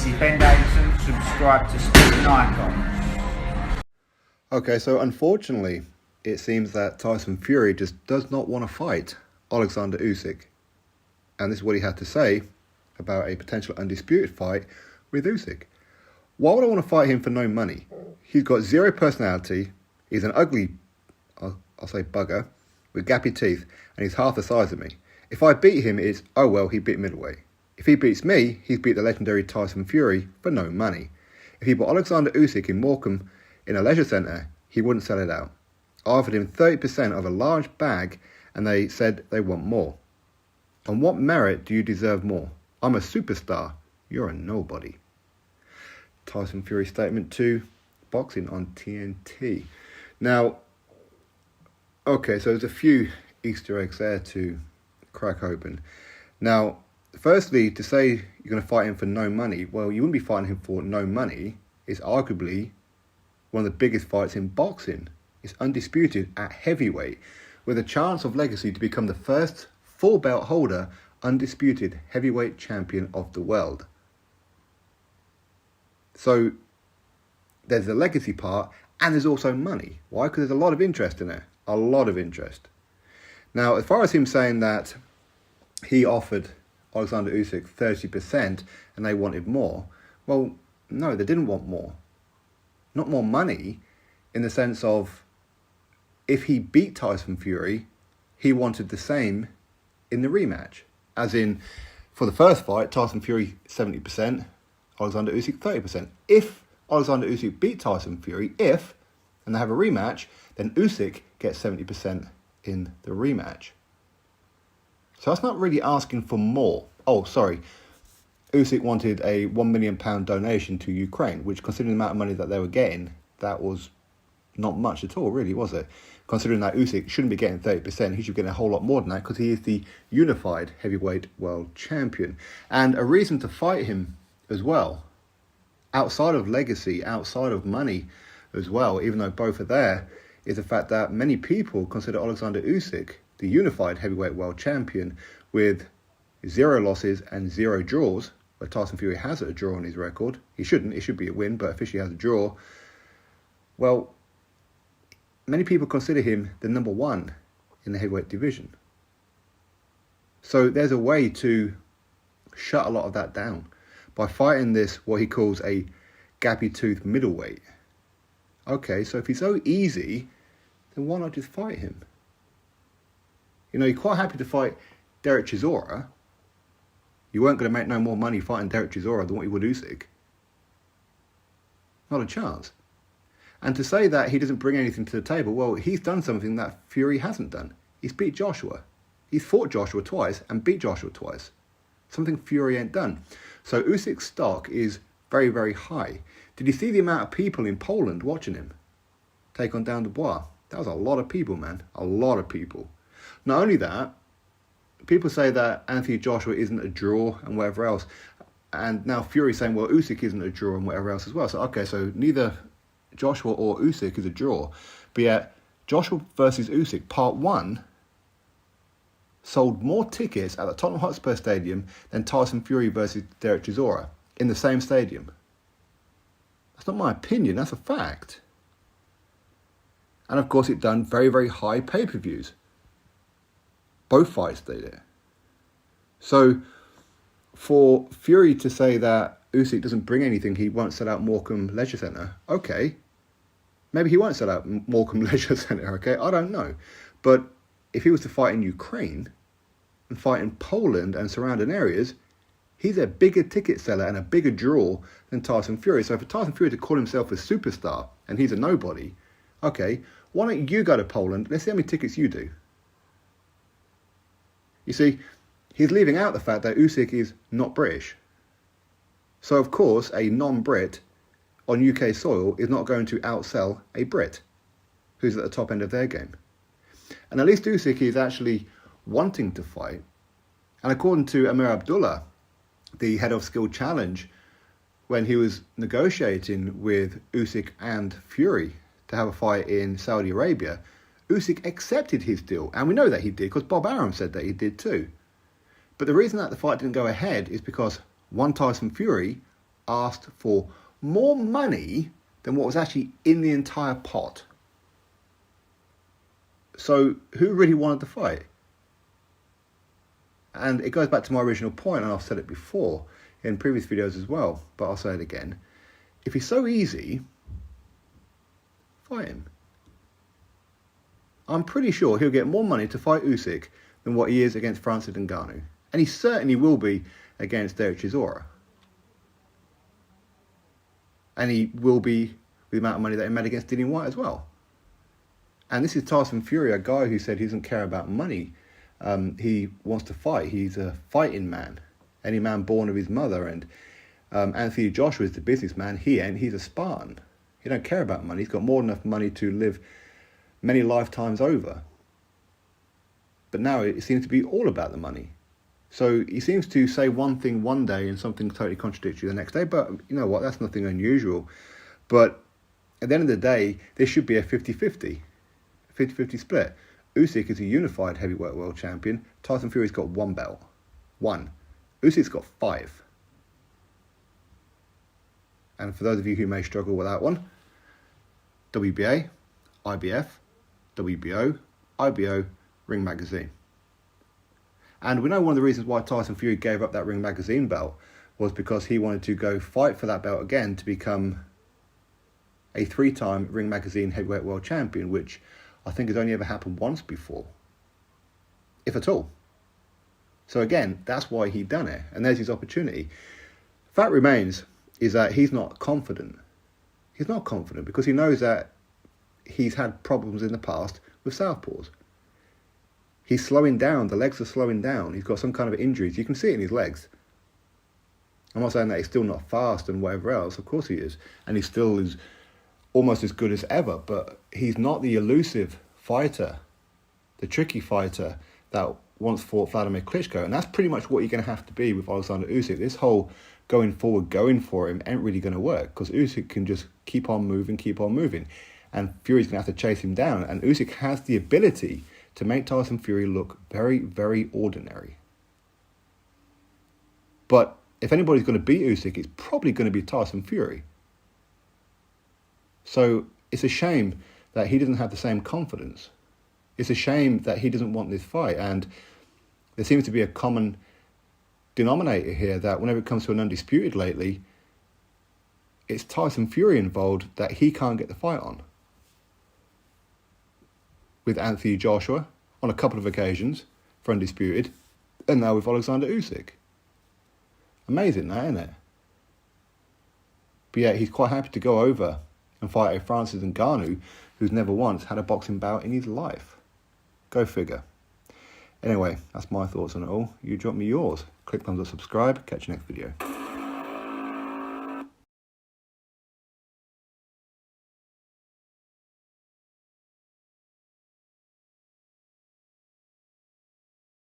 This is Ben Davidson. Subscribe to Stephen Icons. Okay, so unfortunately, it seems that Tyson Fury just does not want to fight Oleksandr Usyk. And this is what he had to say about a potential undisputed fight with Usyk. Why would I want to fight him for no money? He's got zero personality. He's an ugly, I'll say bugger, with gappy teeth, and he's half the size of me. If I beat him, it's, oh well, he beat middleweight. If he beats me, he's beat the legendary Tyson Fury for no money. If he bought Oleksandr Usyk in Morecambe in a leisure centre, he wouldn't sell it out. I offered him 30% of a large bag, and they said they want more. On what merit do you deserve more? I'm a superstar. You're a nobody. Tyson Fury statement to Boxing on TNT. Now, okay, so there's a few Easter eggs there to crack open. Now, firstly, to say you're going to fight him for no money, well, you wouldn't be fighting him for no money. It's arguably one of the biggest fights in boxing. It's undisputed at heavyweight, with a chance of legacy to become the first full belt holder, undisputed heavyweight champion of the world. So there's the legacy part, and there's also money. Why? Because there's a lot of interest in it. A lot of interest. Now, as far as him saying that he offered Oleksandr Usyk 30% and they wanted more, well, no, they didn't want more. Not more money, in the sense of if he beat Tyson Fury, he wanted the same in the rematch. As in, for the first fight, Tyson Fury 70%, Oleksandr Usyk 30%. If Oleksandr Usyk beat Tyson Fury, and they have a rematch, then Usyk gets 70% in the rematch. So that's not really asking for more. Oh, sorry. Usyk wanted a £1 million donation to Ukraine, which, considering the amount of money that they were getting, that was not much at all, really, was it? Considering that Usyk shouldn't be getting 30%, he should be getting a whole lot more than that, because he is the unified heavyweight world champion. And a reason to fight him as well, outside of legacy, outside of money as well, even though both are there, is the fact that many people consider Oleksandr Usyk the unified heavyweight world champion with 0 losses and 0 draws, where Tyson Fury has a draw on his record. He shouldn't, it should be a win, but officially has a draw. Well, many people consider him the number one in the heavyweight division. So there's a way to shut a lot of that down by fighting this, what he calls a gappy tooth middleweight. Okay, so if he's so easy, then why not just fight him? You know, you're quite happy to fight Derek Chisora. You weren't going to make no more money fighting Derek Chisora than what you would Usyk. Not a chance. And to say that he doesn't bring anything to the table, well, he's done something that Fury hasn't done. He's beat Joshua. He's fought Joshua twice and beat Joshua twice. Something Fury ain't done. So Usyk's stock is very, very high. Did you see the amount of people in Poland watching him take on Dan Dubois? That was a lot of people, man. A lot of people. Not only that, people say that Anthony Joshua isn't a draw and whatever else. And now Fury's saying, well, Usyk isn't a draw and whatever else as well. So, okay, so neither Joshua or Usyk is a draw. But yet, Joshua versus Usyk, part 1, sold more tickets at the Tottenham Hotspur Stadium than Tyson Fury versus Derek Chisora in the same stadium. That's not my opinion, that's a fact. And of course, it done very, very high pay-per-views. Both fights did it. So, for Fury to say that Usyk doesn't bring anything, he won't sell out Morecambe Leisure Centre, okay. Maybe he won't sell out Morecambe Leisure Centre, okay? I don't know. But if he was to fight in Ukraine and fight in Poland and surrounding areas, he's a bigger ticket seller and a bigger draw than Tyson Fury. So for Tyson Fury to call himself a superstar and he's a nobody, okay, why don't you go to Poland? Let's see how many tickets you do. You see, he's leaving out the fact that Usyk is not British. So, of course, a non-Brit on UK soil is not going to outsell a Brit who's at the top end of their game. And at least Usyk is actually wanting to fight. And according to Amir Abdullah, the head of Skill Challenge, when he was negotiating with Usyk and Fury to have a fight in Saudi Arabia, Usyk accepted his deal. And we know that he did because Bob Arum said that he did too. But the reason that the fight didn't go ahead is because one Tyson Fury asked for more money than what was actually in the entire pot. So who really wanted the fight? And it goes back to my original point, and I've said it before in previous videos as well, but I'll say it again. If he's so easy, fight him. I'm pretty sure he'll get more money to fight Usyk than what he is against Francis Ngannou. And he certainly will be against Derek Chisora. And he will be with the amount of money that he made against Dillian White as well. And this is Tyson Fury, a guy who said he doesn't care about money. He wants to fight. He's a fighting man. Any man born of his mother. And Anthony Joshua is the businessman. He ain't. He's a Spartan. He don't care about money. He's got more than enough money to live many lifetimes over. But now it seems to be all about the money. So he seems to say one thing one day and something totally contradictory the next day. But you know what? That's nothing unusual. But at the end of the day, there should be a 50-50. 50-50 split. Usyk is a unified heavyweight world champion. Tyson Fury's got one belt. One. Usyk's got 5. And for those of you who may struggle with that one, WBA, IBF, WBO, IBO, Ring Magazine. And we know one of the reasons why Tyson Fury gave up that Ring Magazine belt was because he wanted to go fight for that belt again to become a 3-time Ring Magazine heavyweight world champion, which I think has only ever happened once before, if at all. So again, that's why he done it, and there's his opportunity. Fact remains is that he's not confident. He's not confident because he knows that he's had problems in the past with southpaws. He's slowing down. The legs are slowing down. He's got some kind of injuries. You can see it in his legs. I'm not saying that he's still not fast and whatever else. Of course he is. And he still is almost as good as ever. But he's not the elusive fighter, the tricky fighter that once fought Vladimir Klitschko. And that's pretty much what you're going to have to be with Oleksandr Usyk. This whole going forward, going for him ain't really going to work because Usyk can just keep on moving. And Fury's going to have to chase him down. And Usyk has the ability to make Tyson Fury look very, very ordinary. But if anybody's going to beat Usyk, it's probably going to be Tyson Fury. So it's a shame that he doesn't have the same confidence. It's a shame that he doesn't want this fight. And there seems to be a common denominator here that whenever it comes to an undisputed lately, it's Tyson Fury involved that he can't get the fight on. With Anthony Joshua on a couple of occasions for undisputed, and now with Oleksandr Usyk. Amazing that, isn't it? But yeah, he's quite happy to go over and fight a Francis Ngannou who's never once had a boxing bout in his life. Go figure. Anyway, that's my thoughts on it all. You drop me yours. Click thumbs up, subscribe. Catch you next video.